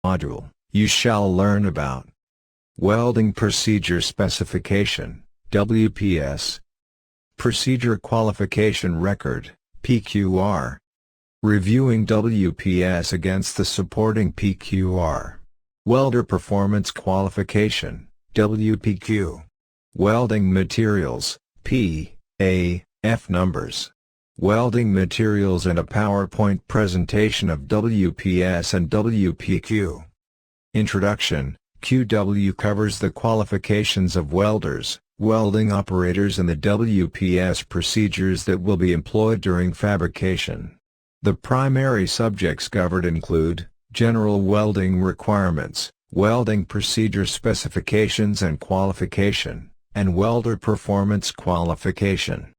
module, you shall learn about Welding Procedure Specification, WPS, Procedure Qualification Record, PQR, reviewing WPS against the supporting PQR, Welder Performance Qualification, WPQ, Welding Materials, P.A.F. numbers, welding materials and a PowerPoint presentation of WPS and WPQ. Introduction. QW covers the qualifications of welders, welding operators and the WPS procedures that will be employed during fabrication. The primary subjects covered include general welding requirements, welding procedure specifications and qualification, and welder performance qualification.